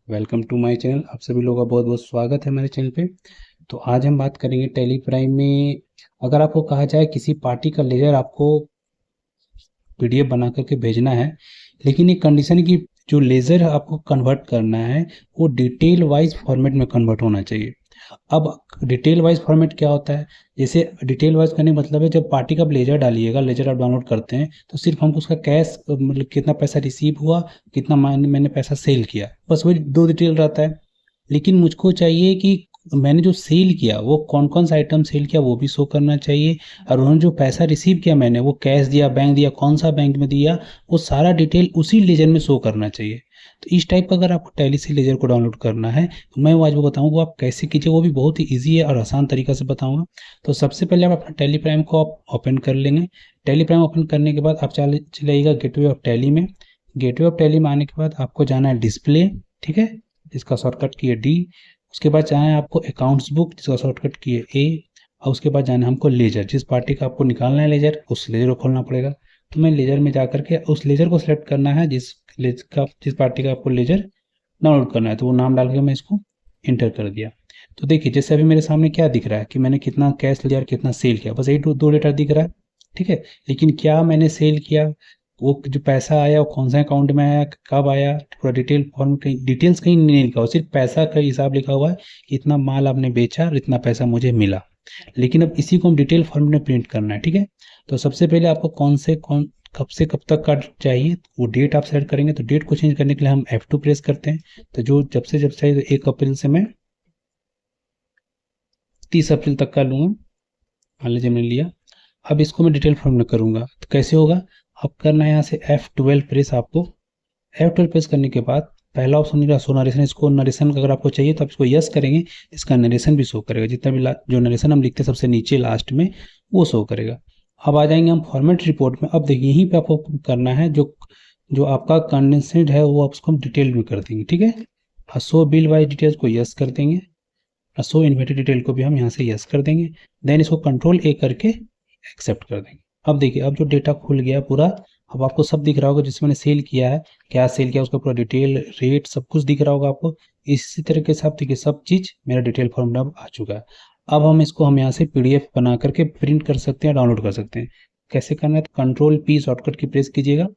Welcome to my channel. आप सभी लोगों का बहुत बहुत स्वागत है मेरे चैनल पे। तो आज हम बात करेंगे टेली प्राइम में। अगर आपको कहा जाए किसी पार्टी का लेजर आपको पीडीएफ बना करके भेजना है, लेकिन एक कंडीशन है कि जो लेज़र आपको कन्वर्ट करना है वो डिटेल वाइज फॉर्मेट में कन्वर्ट होना चाहिए। अब डिटेल वाइज फॉर्मेट क्या होता है? जैसे डिटेल वाइज करने का मतलब है, जब पार्टी का आप लेजर डालिएगा, लेजर आप डाउनलोड करते हैं तो सिर्फ हमको उसका कैश मतलब कितना पैसा रिसीव हुआ, कितना मैंने पैसा सेल किया, बस वही दो डिटेल रहता है। लेकिन मुझको चाहिए कि मैंने जो सेल किया वो कौन कौन सा आइटम सेल किया वो भी शो करना चाहिए, और उन्होंने जो पैसा रिसीव किया मैंने, वो कैश दिया, बैंक दिया, कौन सा बैंक में दिया, वो सारा डिटेल उसी लेजर में शो करना चाहिए। तो इस टाइप का अगर आपको टैली से लेजर को डाउनलोड करना है तो मैं वो आज वो बताऊंगा वो आप कैसे कीजिए। वो भी बहुत ही ईजी है और आसान तरीका से बताऊंगा। तो सबसे पहले आप अपना टैली प्राइम को आप ओपन कर लेंगे। टैली प्राइम ओपन करने के बाद आप चले आइएगा गेटवे ऑफ टैली में। गेटवे ऑफ टैली में आने के बाद आपको जाना है डिस्प्ले, ठीक है, इसका शॉर्टकट की है डी। उसके बाद जाना है आपको अकाउंट्स बुक, जिसका शॉर्टकट की है ए। और उसके बाद जाना है हमको लेजर, जिस पार्टी का आपको निकालना है लेजर, उस लेजर को खोलना पड़ेगा। तो मैं लेजर में जा करके उस लेजर को सिलेक्ट करना है जिस पार्टी का आपको लेजर डाउनलोड करना है, तो वो नाम डाल के मैं इसको इंटर कर दिया। तो देखिए जैसे अभी मेरे सामने क्या दिख रहा है कि मैंने कितना कैश लिया और कितना सेल किया, बस यही दो डेटा दिख रहा है, ठीक है। लेकिन क्या मैंने सेल किया, वो जो पैसा आया वो कौन सा अकाउंट में आया, कब आया, पूरा डिटेल फॉर्म, कहीं डिटेल्स कहीं नहीं लिखा हुआ, सिर्फ पैसा का हिसाब लिखा हुआ है कि इतना माल आपने बेचा और इतना पैसा मुझे मिला। लेकिन अब इसी को हम डिटेल फॉर्म में प्रिंट करना है, ठीक है। तो सबसे पहले आपको कब से कब तक का चाहिए, वो डेट आप सेलेक्ट करेंगे। तो डेट को चेंज करने के लिए हम F2 प्रेस करते हैं। तो जो जब चाहिए, तो 1 अप्रैल से मैं 30 अप्रैल तक का लूँगा, मान लीजिए मैंने लिया। अब इसको मैं डिटेल फॉर्म में करूँगा तो कैसे होगा, अब करना है यहाँ से F12 प्रेस। आपको F12 प्रेस करने के बाद पहला ऑप्शन मिला शो नरेशन। इसको नरेशन अगर आपको चाहिए तो आप इसको यस करेंगे, इसका नरेशन भी शो करेगा, जितना भी जो नरेशन हम लिखते हैं सबसे नीचे लास्ट में वो शो करेगा। अब आ जाएंगे हम फॉर्मेट रिपोर्ट में। अब देखिए यहीं पे आपको करना है जो जो आपका कंडेंसेड है वो आप उसको हम डिटेल में कर देंगे, ठीक है। शो बिल वाइज डिटेल्स को यस कर देंगे, और शो इन्वेंटरी डिटेल को भी हम यहाँ से यस कर देंगे। देन इसको कंट्रोल ए करके एक्सेप्ट कर देंगे। अब देखिए अब जो डेटा खुल गया पूरा, अब आपको सब दिख रहा होगा जिसमें मैंने सेल किया है, क्या सेल किया, उसका पूरा डिटेल, रेट, सब कुछ दिख रहा होगा आपको। इसी तरीके से आप देखिए सब चीज़ मेरा डिटेल फॉर्म में अब आ चुका है। अब हम यहाँ से पीडीएफ बना करके प्रिंट कर सकते हैं, डाउनलोड कर सकते हैं। कैसे करना है, तो कंट्रोल पी शॉर्टकट की प्रेस कीजिएगा।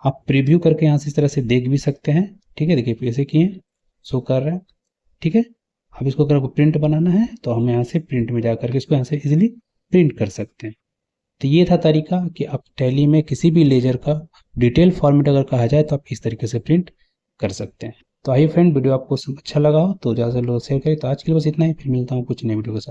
आप प्रीव्यू करके यहाँ से इस तरह से देख भी सकते हैं, ठीक है। देखिए कैसे किए, शो कर रहा है, ठीक है। अब इसको अगर आपको प्रिंट बनाना है तो हम यहाँ से प्रिंट में जा करके इसको यहाँ से इजीली प्रिंट कर सकते हैं। तो ये था तरीका कि आप टैली में किसी भी लेजर का डिटेल फॉर्मेट अगर कहा जाए तो आप इस तरीके से प्रिंट कर सकते हैं। तो आइए फ्रेंड, वीडियो आपको अच्छा लगा हो तो ज़्यादा से लोग शेयर करें। तो आज के लिए बस इतना ही, फिर मिलता हूँ कुछ नई वीडियो के साथ।